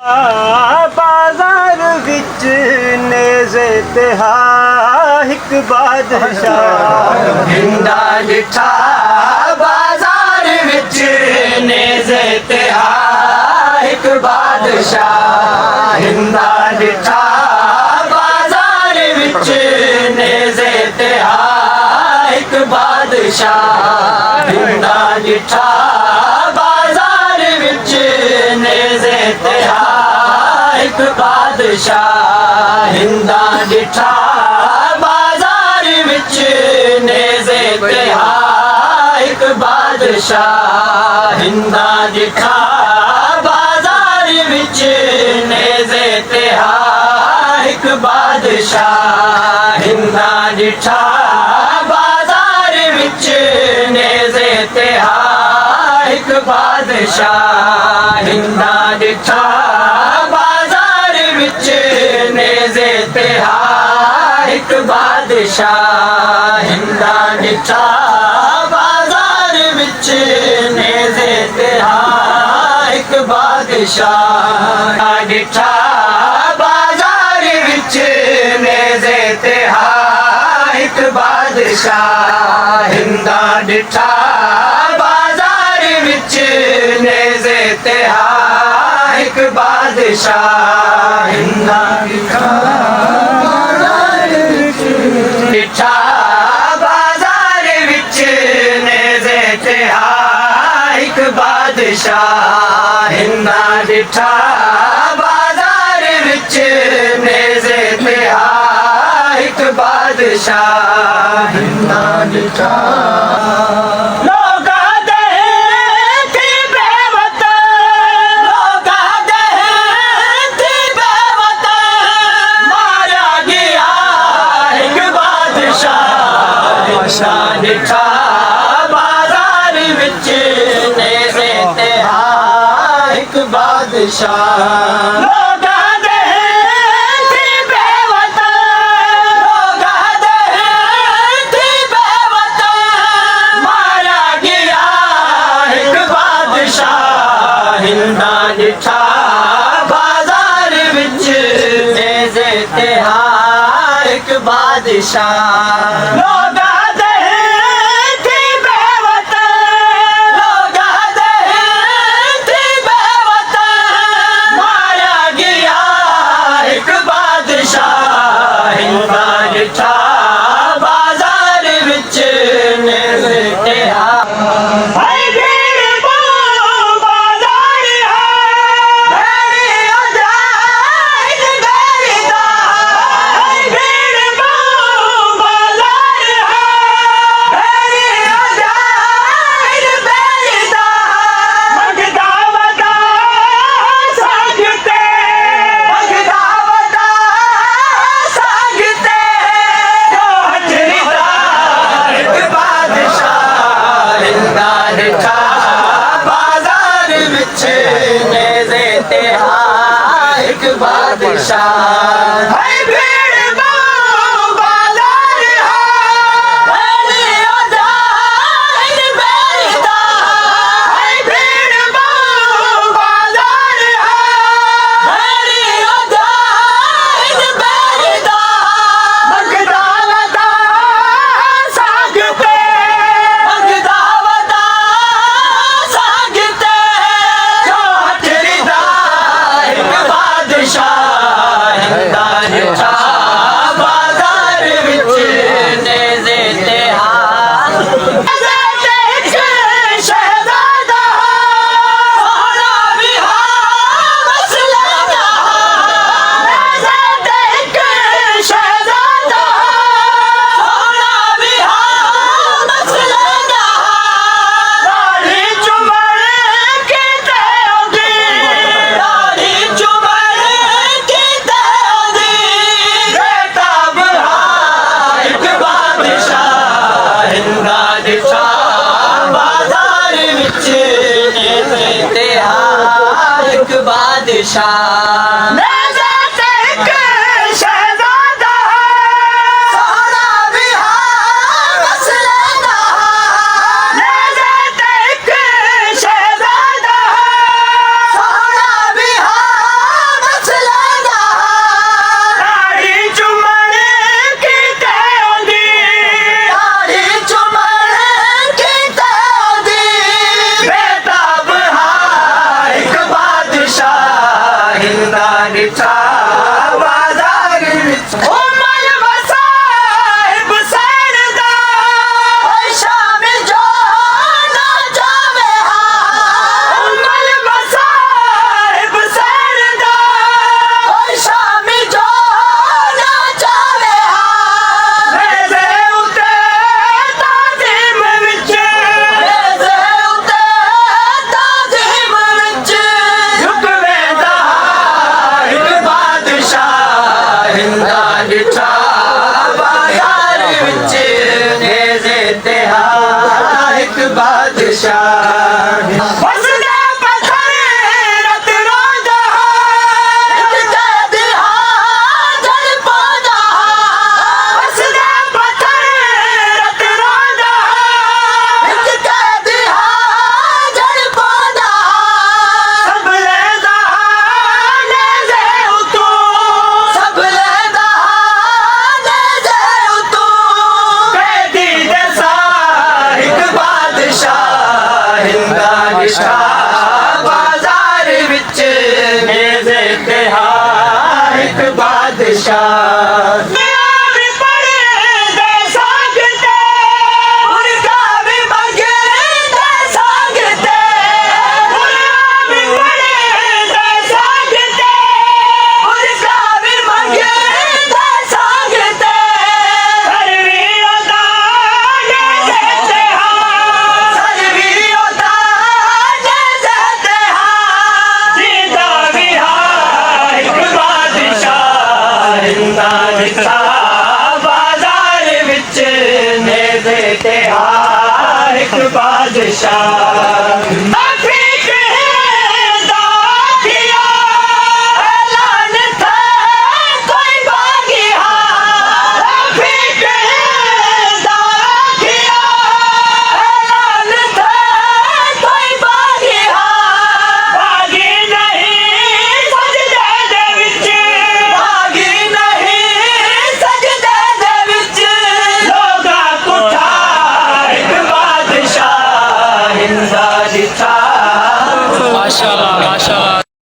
बाजार विच नेज़े ते हिक बादशाह हिंदा डिठा बाजार विच नेज़े ते हिक बादशाह हिंदा डिठा बाजार विच नेज़े ते हिक बादशाह हिंदा डिठा बाजार विच नेज़े ते हिक बादशाह हिंदा डिठा बाजार विच नेज़े ते हिक बादशाह हिंदा डिठा बाजार विच नेज़े ते हिक बादशाह हिंदा डिठा बाजार विच नेज़े ते हिक बादशाह हिंदा डिठा बाजार विच नेज़े ते हिक बादशाह हिंदा डिठा बाजार विच नेज़े ते हिक बादशाह डिठा बाजार विच नेज़े ते हिक बादशाह हिंदा डिठा बाजार विच नेज़े ते हिक बादशाह हिंदा डिठा डिठा बाजार विच नेज़े ते हिक बादशाह हिंदा डिठा बाजार विच नेज़े ते हिक बादशाह हिंदा डिठा डिठा बाजार विच नेज़े ते हिक बादशाह हिंदा डिठा बाजार विच नेज़े ते हिक बादशाह बाजार विच नेज़े ते बाजार विच नेज़े ते हिक बादशाह बादशाह हिंदा डिठा बाजार विच ओ मलबा साहिब सैन दा शाम जो ना जावे हा मलबा साहिब सैन दा शाम जो ना जावे हा मेरे उते ताजीम विच मेरे उते ताजीम विच झुक वेंदा एक बादशाह हिंदा डिठा बाजार विच नेज़े ते एक बादशाह वसदे पत्थर रत रोंदा एक कैदी जल पांदा वसदे पत्थर रत रोंदा एक कैदी जल पांदा सब लेंदा नेज़े उतों सब लेंदा नेज़े उतों कैदी दे एक बादशाह हिंदा डिठा बाजार विच नेज़े ते एक बादशाह भी पड़े दे सांगते उनका भी मंगे दे सांगते भी पड़े दे सांगते उनका भी मंगे दे सांगते सरवीरों दा नेज़े सरवीरों दा नेज़े जीता भी एक बादशाह हिंदा डिठा बाजार विच नेज़े ते एक बादशाह